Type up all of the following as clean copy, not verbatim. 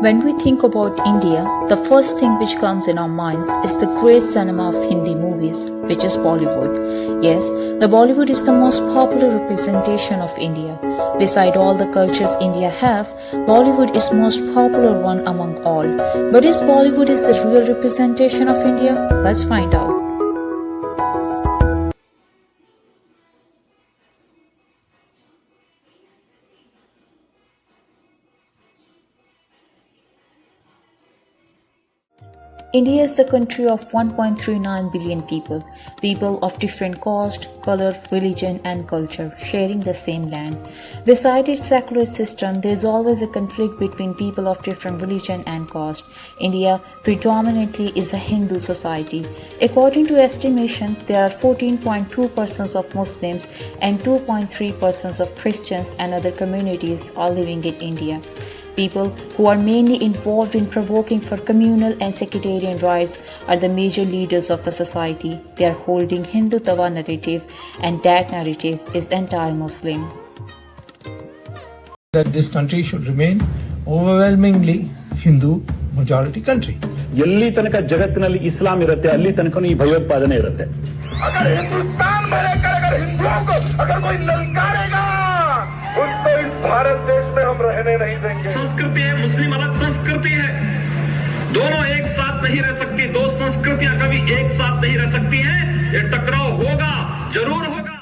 When we think about India, the first thing which comes in our minds is the great cinema of Hindi movies, which is Bollywood. Yes, the Bollywood is the most popular representation of India. Beside all the cultures India have, Bollywood is most popular one among all. But is Bollywood is the real representation of India? Let's find out. India is the country of 1.39 billion people of different caste, color, religion and culture, sharing the same land. Beside its secular system, there is always a conflict between people of different religion and caste. India predominantly is a Hindu society. According to estimation, there are 14.2% of Muslims and 2.3% of Christians and other communities are living in India. People who are mainly involved in provoking for communal and sectarian rights are the major leaders of the society. They are holding Hindutva narrative, and that narrative is anti-Muslim. That this country should remain overwhelmingly Hindu majority country. ಎಲ್ಲಿ ತನಕ ಜಗತ್ತಿನಲ್ಲಿ ಇಸ್ಲಾಂ ಇರುತ್ತೆ ಅಲ್ಲಿ ತನಕನೂ ಈ ಭಯೋತ್ಪಾದನೆ ಇರುತ್ತೆ. अगर हिंदुस्तान में रहकर अगर हिंदुओं को अगर कोई ललकारेगा उसको इस भारत देश में हम रहने नहीं देंगे. संस्कृति है, मुस्लिम अलग संस्कृति है, दोनों एक साथ नहीं रह सकती. दो संस्कृतियां कभी एक साथ नहीं रह सकती हैं. ये टकराव होगा, जरूर होगा.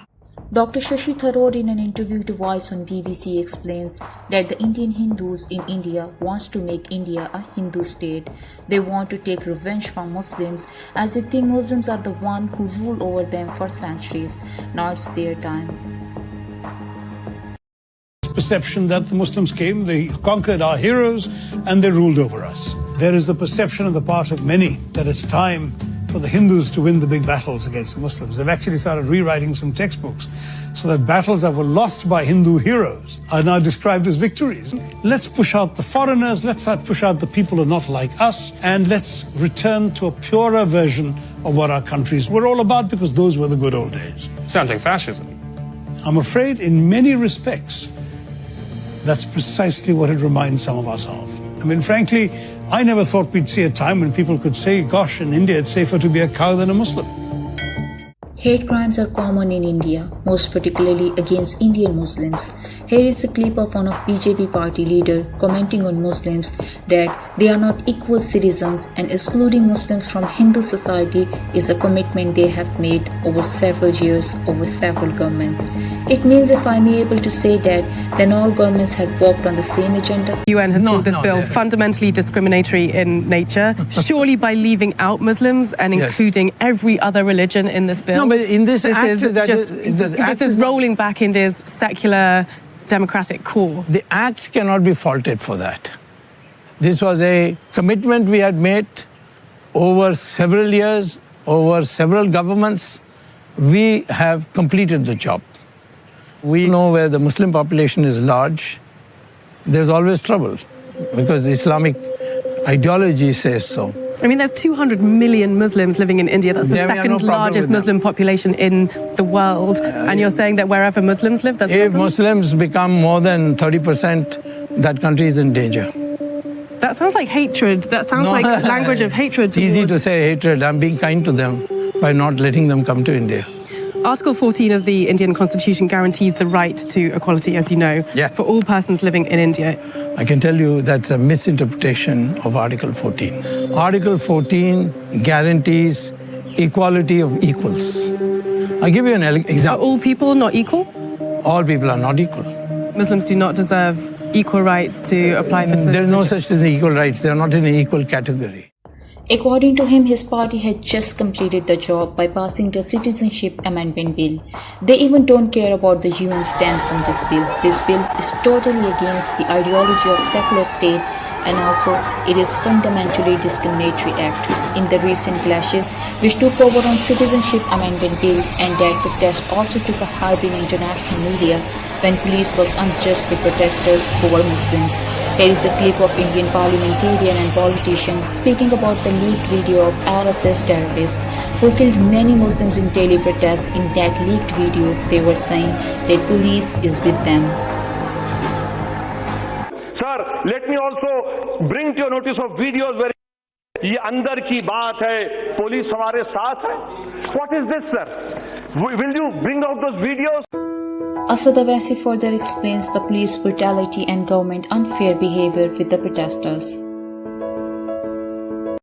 Dr. Shashi Tharoor in an interview to Voice on BBC explains that the Indian Hindus in India wants to make India a Hindu state. They want to take revenge from Muslims as they think Muslims are the one who rule over them for centuries. Now it's their time. Perception that the Muslims came, they conquered our heroes and they ruled over us. There is the perception on the part of many that it's time for the Hindus to win the big battles against the Muslims. They've actually started rewriting some textbooks so that battles that were lost by Hindu heroes are now described as victories. Let's push out the foreigners, let's push out the people who are not like us, and let's return to a purer version of what our countries were all about, because those were the good old days. Sounds like fascism. I'm afraid in many respects, that's precisely what it reminds some of us of. I mean, frankly, I never thought we'd see a time when people could say, gosh, in India it's safer to be a cow than a Muslim. Hate crimes are common in India, most particularly against Indian Muslims. Here is a clip of one of BJP party leader commenting on Muslims that they are not equal citizens, and excluding Muslims from Hindu society is a commitment they have made over several years, over several governments. It means, if I may able to say that, then all governments had worked on the same agenda. The UN has called this bill fundamentally discriminatory in nature, surely by leaving out Muslims and including every other religion in this bill. No, but in this act, this is rolling back India's secular democratic core. The act cannot be faulted for that. This was a commitment we had made over several years, over several governments. We have completed the job. We know where the Muslim population is large, there's always trouble because the Islamic ideology says so. I mean, there's 200 million Muslims living in India. That's the second largest Muslim population in the world. And you're saying that wherever Muslims live, there's if Muslims become more than 30%, that country is in danger. That sounds like hatred. That sounds like language of hatred. It's easy to say hatred. I'm being kind to them by not letting them come to India. Article 14 of the Indian Constitution guarantees the right to equality, as you know, for all persons living in India. I can tell you that's a misinterpretation of Article 14. Article 14 guarantees equality of equals. I'll give you an example. Are all people not equal? All people are not equal. Muslims do not deserve equal rights to apply for citizenship. There's no such thing as equal rights. They're not in an equal category. According to him, his party had just completed the job by passing the Citizenship Amendment Bill. They even don't care about the UN stance on this bill. This bill is totally against the ideology of secular state, and also it is fundamentally discriminatory act. In the recent clashes which took over on Citizenship Amendment Bill, and that protest also took a hype in international media when police was unjust with protesters who were Muslims. Here is the clip of Indian parliamentarian and politician speaking about the leaked video of RSS terrorists who killed many Muslims in daily protests. In that leaked video, they were saying that police is with them. Sir, let me also bring to your notice of videos where ये अंदर की बात है, police हमारे साथ है. What is this, sir? Will you bring out those videos? Asad Awasi further explains the police brutality and government unfair behavior with the protesters.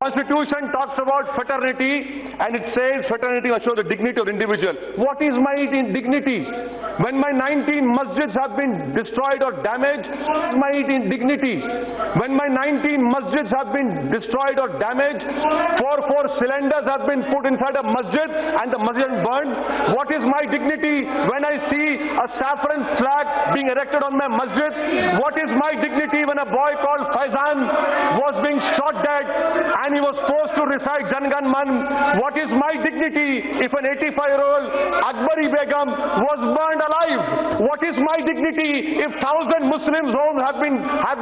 Constitution talks about fraternity and it says fraternity must show the dignity of the individual. What is my dignity? When my 19 masjids have been destroyed or damaged, my dignity. When my 19 masjids have been destroyed or damaged, 4 cylinders have been put inside a masjid and the masjid burned. What is my dignity when I see a saffron flag being erected on my masjid? What is my dignity when a boy called Faizan was being shot dead and he was forced to recite Jan Gan Man? What is my dignity if an 85-year-old Akbari Begum was burned alive? What is my dignity if 1,000 Muslims' homes have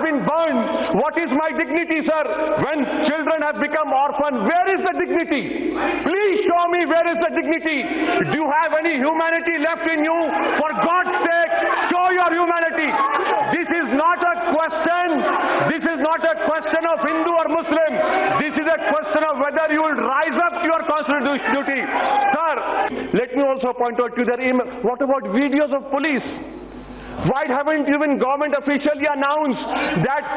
been burned? What is my dignity, sir, when children have become orphans? Where is the dignity? Please show me where is the dignity. Do you have any humanity left in you? For God's sake, show your humanity. This is not a question. This is not a question of Hindu or Muslim. This is a question of whether you will rise up to your constitutional duty. Sir, let me also point out to you that what about videos of police? Why haven't even government officially announced that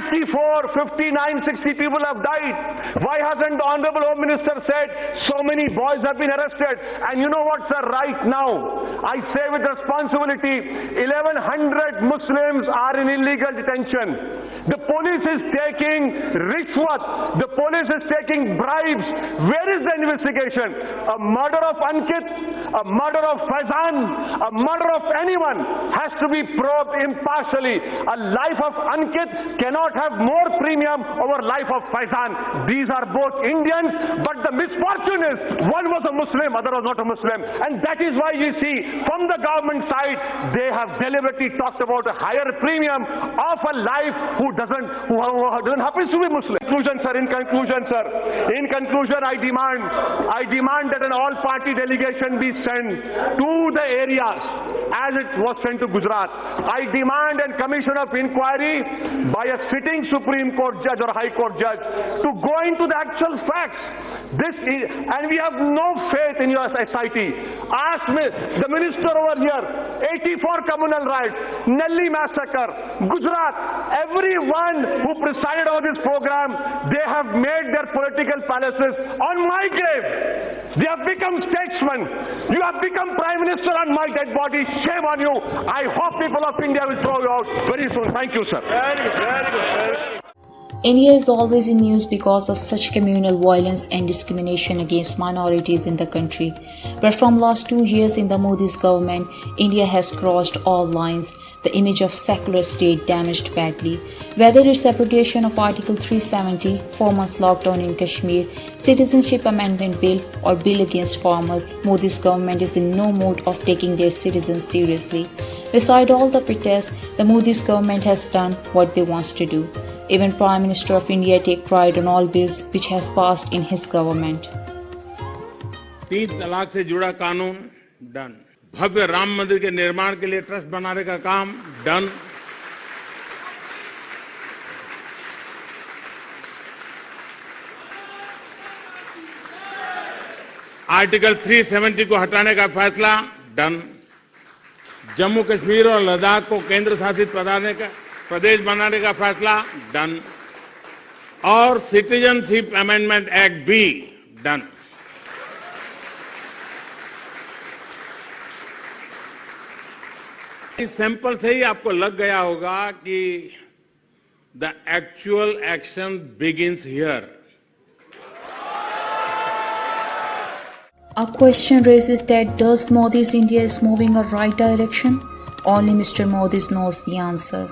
54, 59, 60 people have died? Why hasn't the Honorable Home Minister said so many boys have been arrested? And you know what, sir, right now, I say with responsibility, 1,100 Muslims are in illegal detention. The police is taking rishwat. The police is taking bribes. Where is the investigation? A murder of Ankit, a murder of Faizan, a murder of anyone has to be probed impartially. A life of Ankit cannot have more premium over life of Faizan. These are both Indians, but the misfortune is one was a Muslim, other was not a Muslim. And that is why you see from the government side, they have deliberately talked about a higher premium of a life who doesn't happen to be Muslim. In conclusion, I demand that an all-party delegation be sent to the areas as it was sent to Gujarat. I demand a commission of inquiry by a sitting Supreme Court judge or High Court judge to go into the actual facts. And we have no faith in your SIT. Ask me, the minister over here, 84 communal riots, Nelli massacre, Gujarat, everyone who presided over this program, they have made their political palaces on my grave. They have become statesmen. You have become Prime Minister on my dead body. Shame on you. I hope people of India will throw you out very soon. Thank you, sir. Very good. India is always in news because of such communal violence and discrimination against minorities in the country. But from last 2 years in the Modi's government, India has crossed all lines. The image of secular state damaged badly. Whether it's abrogation of Article 370, 4 months lockdown in Kashmir, Citizenship Amendment Bill or Bill against farmers, Modi's government is in no mood of taking their citizens seriously. Beside all the protests, the Modi's government has done what they want to do. Even Prime Minister of India take pride on all bills which has passed in his government. 3 तलाक से जुड़ा कानून done. भव्य राम मंदिर के निर्माण के लिए trust बनाने का काम डन. आर्टिकल 370 को हटाने का फैसला डन. जम्मू कश्मीर और लद्दाख को केंद्र शासित प्रदेश बनाने का फैसला डन. और सिटीजनशिप अमेंडमेंट एक्ट भी डन. इस सैंपल से ही आपको लग गया होगा कि the actual action begins here. A question raises that does Modi's India is moving a right direction? Only Mr. Modi knows the answer.